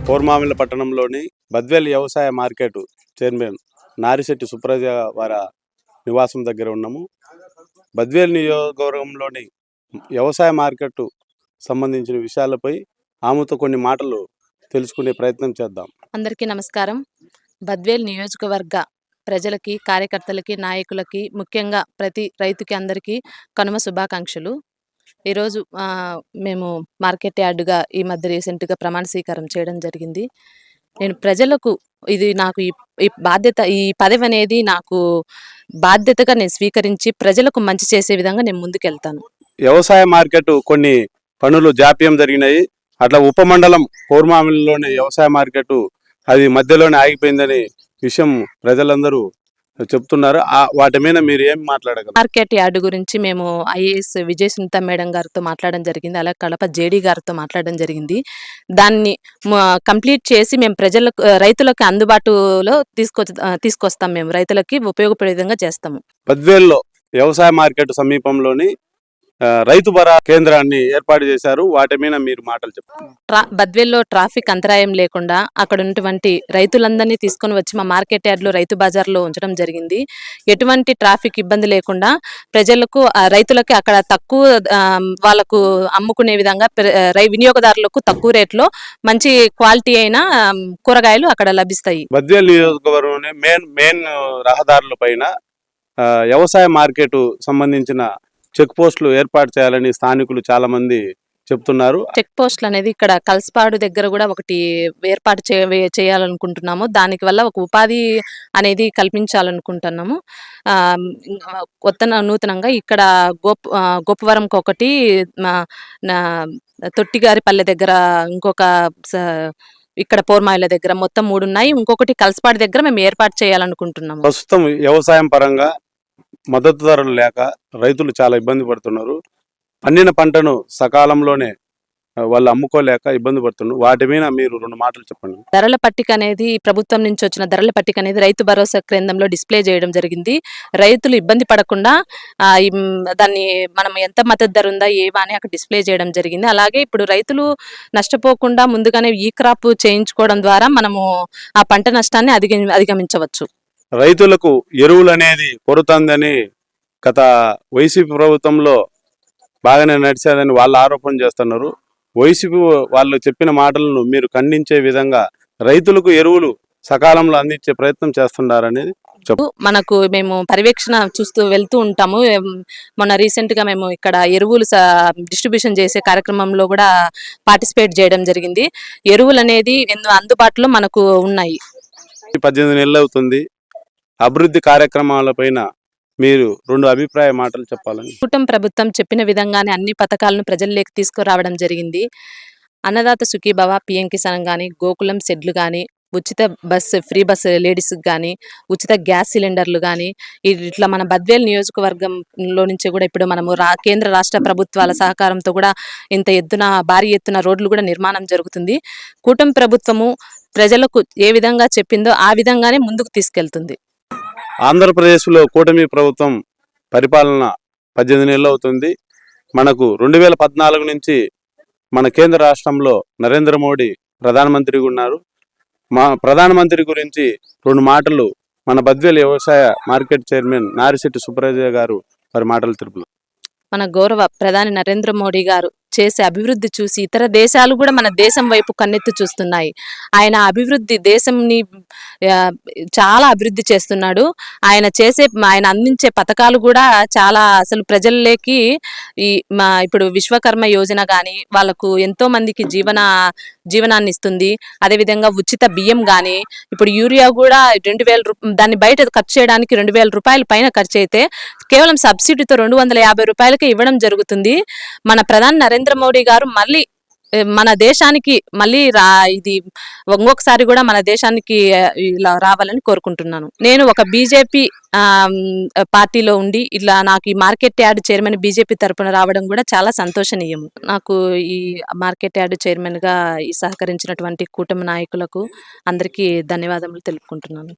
కోర్మామిళ్ళ పట్టణంలోని బద్వేల్ వ్యవసాయ market chairman Narisetti Supraja వారి నివాసం దగ్గర ఉన్నాము. బద్వేల్ నియోజకవర్గంలోని వ్యవసాయ మార్కెట్ సంబంధించిన విషయాలపై ఆమెతో కొన్ని మాటలు తెలుసుకునే ప్రయత్నం చేద్దాం. అందరికీ నమస్కారం. బద్వేల్ నియోజకవర్గ ప్రజలకి, కార్యకర్తలకి, నాయకులకి, ముఖ్యంగా ప్రతి రైతుకి అందరికీ కనుమ శుభాకాంక్షలు. ఈరోజు మేము మార్కెట్ యార్డుగా ఈ మధ్య రీసెంట్గా ప్రమాణ స్వీకారం చేయడం జరిగింది. నేను ప్రజలకు ఇది నాకు ఈ బాధ్యత, ఈ పదవి అనేది నాకు బాధ్యతగా నేను స్వీకరించి ప్రజలకు మంచి చేసే విధంగా నేను ముందుకెళ్తాను. వ్యవసాయ మార్కెట్ కొన్ని పనులు జాప్యం జరిగినాయి. అట్లా ఉపమండలం కోర్మామిల్లోని వ్యవసాయ మార్కెట్ అది మధ్యలోనే ఆగిపోయిందని విషయం ప్రజలందరూ చెప్తున్నారు. వాటి మీద మీరు ఏం మాట్లాడగలరు? మార్కెట్ యార్డు గురించి మేము ఐఏఎస్ విజయ సునీత మేడం గారితో మాట్లాడడం జరిగింది, అలాగే కడప జేడీ గారితో మాట్లాడడం జరిగింది. దాన్ని కంప్లీట్ చేసి మేము ప్రజలకు, రైతులకు అందుబాటులో తీసుకొస్తాం. మేము రైతులకి ఉపయోగపడే విధంగా చేస్తాము. బద్వేల్లో వ్యవసాయ మార్కెట్ సమీపంలోని రైతు భరోసా కేంద్రాన్ని ఏర్పాటు చేశారు. వాటి మీద మీరు మాటలు చెప్పండి. బద్వేల్లో ట్రాఫిక్ అంతరాయం లేకుండా అక్కడ ఉన్నటువంటి రైతులందరినీ తీసుకొని వచ్చి మా మార్కెట్ యార్డ్లో, రైతు బజార్లో ఉంచడం జరిగింది. ఎటువంటి ట్రాఫిక్ ఇబ్బంది లేకుండా ప్రజలకు, రైతులకి అక్కడ తక్కువ వాళ్ళకు అమ్ముకునే విధంగా వినియోగదారులకు తక్కువ రేట్లో మంచి క్వాలిటీ అయిన కూరగాయలు అక్కడ లభిస్తాయి. బద్వేల్ నియోజకవర్గంలోని మెయిన్ రహదారుల పైన వ్యవసాయ మార్కెట్ సంబంధించిన చెక్ పోస్టులు ఏర్పాటు చేయాలని స్థానికులు చాలా మంది చెప్తున్నారు. చెక్ పోస్టులు అనేది ఇక్కడ కల్స్పాడు దగ్గర కూడా ఒకటి ఏర్పాటు చేయాలనుకుంటున్నాము. దానికి వల్ల ఒక ఉపాధి అనేది కల్పించాలనుకుంటున్నాము. నూతనంగా ఇక్కడ గోపవరంకి ఒకటి, తొట్టిగారిపల్లె దగ్గర ఇంకొక, ఇక్కడ పోర్మాయిల దగ్గర మొత్తం 3 ఉన్నాయి. ఇంకొకటి కల్స్పాడు దగ్గర మేము ఏర్పాటు చేయాలనుకుంటున్నాము. ప్రస్తుతం వ్యవసాయం పరంగా మద్దతు ధరలు లేక రైతులు చాలా ఇబ్బంది పడుతున్నారు. పండిన పంటను సకాలంలోనే వాళ్ళు అమ్ముకోలేక ఇబ్బంది పడుతున్నారు. వాటి మీద మీరు 2 మాటలు చెప్పండి. ధరల పట్టిక అనేది, ప్రభుత్వం నుంచి వచ్చిన ధరల పట్టిక అనేది రైతు భరోసా కేంద్రంలో డిస్ప్లే చేయడం జరిగింది. రైతులు ఇబ్బంది పడకుండా దాన్ని మనం ఎంత మద్దతు ధర ఉందా ఏవా అని అక్కడ డిస్ప్లే చేయడం జరిగింది. అలాగే ఇప్పుడు రైతులు నష్టపోకుండా ముందుగానే ఈ క్రాప్ చేయించుకోవడం ద్వారా మనము ఆ పంట నష్టాన్ని అధిగమించవచ్చు. రైతులకు ఎరువులు అనేది కొరతందని గత వైసీపీ ప్రభుత్వంలో బాగానే నడిచేదని వాళ్ళు ఆరోపణ చేస్తున్నారు. వైసీపీ వాళ్ళు చెప్పిన మాటలను మీరు ఖండించే విధంగా రైతులకు ఎరువులు సకాలంలో అందించే ప్రయత్నం చేస్తున్నారనేది మనకు మేము పర్యవేక్షణ చూస్తూ వెళ్తూ ఉంటాము. మొన్న రీసెంట్ గా మేము ఇక్కడ ఎరువులు డిస్ట్రిబ్యూషన్ చేసే కార్యక్రమంలో కూడా పార్టిసిపేట్ చేయడం జరిగింది. ఎరువులు అనేది అందుబాటులో మనకు ఉన్నాయి. 18 నెలలు అవుతుంది. అభివృద్ధి కార్యక్రమాలపైన మీరు 2 అభిప్రాయ మాటలు చెప్పాలని. కూటమి ప్రభుత్వం చెప్పిన విధంగానే అన్ని పథకాలను ప్రజల్లోకి తీసుకురావడం జరిగింది. అన్నదాత సుఖీభవ, పిఎం కిసాన్ కానీ, గోకులం సెడ్లు కానీ, ఉచిత బస్సు, ఫ్రీ బస్సు లేడీస్కి కానీ, ఉచిత గ్యాస్ సిలిండర్లు కానీ, ఇట్లా మన బద్వేల్ నియోజకవర్గంలో నుంచి కూడా ఇప్పుడు మనము కేంద్ర రాష్ట్ర ప్రభుత్వాల సహకారంతో కూడా భారీ ఎత్తున రోడ్లు కూడా నిర్మాణం జరుగుతుంది. కూటమి ప్రభుత్వము ప్రజలకు ఏ విధంగా చెప్పిందో ఆ విధంగానే ముందుకు తీసుకెళ్తుంది. ఆంధ్రప్రదేశ్లో కూటమి ప్రభుత్వం పరిపాలన 18 నెలలు అవుతుంది. మనకు 2014 నుంచి మన కేంద్ర రాష్ట్రంలో నరేంద్ర మోడీ ప్రధానమంత్రిగా ఉన్నారు. మా ప్రధానమంత్రి గురించి 2 మాటలు మన బద్వేల్ వ్యవసాయ మార్కెట్ చైర్మన్ నారిశెట్టి సుప్రజ గారు వారి మాటలు తెలుపు. మన గౌరవ ప్రధాని నరేంద్ర మోడీ గారు చేసే అభివృద్ధి చూసి ఇతర దేశాలు కూడా మన దేశం వైపు కన్నెత్తి చూస్తున్నాయి. ఆయన అభివృద్ధి, దేశంని చాలా అభివృద్ధి చేస్తున్నాడు. ఆయన అందించే పథకాలు కూడా చాలా అసలు ప్రజల్లోకి ఇప్పుడు విశ్వకర్మ యోజన కానీ వాళ్ళకు ఎంతో మందికి జీవనాన్ని ఇస్తుంది. అదేవిధంగా ఉచిత బియ్యం కానీ, ఇప్పుడు యూరియా కూడా 2000 దాన్ని బయట ఖర్చు చేయడానికి 2000 రూపాయల పైన ఖర్చు అయితే కేవలం సబ్సిడీతో 250 రూపాయలకే ఇవ్వడం జరుగుతుంది. మన ప్రధాని నరేంద్ర మోడీ గారు మళ్ళీ మన దేశానికి ఇది ఇంకొకసారి కూడా మన దేశానికి ఇలా రావాలని కోరుకుంటున్నాను. నేను ఒక బీజేపీ పార్టీలో ఉండి ఇట్లా నాకు ఈ మార్కెట్ యార్డ్ చైర్మన్ బీజేపీ తరపున రావడం కూడా చాలా సంతోషనీయం. నాకు ఈ మార్కెట్ యార్డ్ చైర్మన్ గా సహకరించినటువంటి కూటమి నాయకులకు అందరికీ ధన్యవాదములు తెలుపుకుంటున్నాను.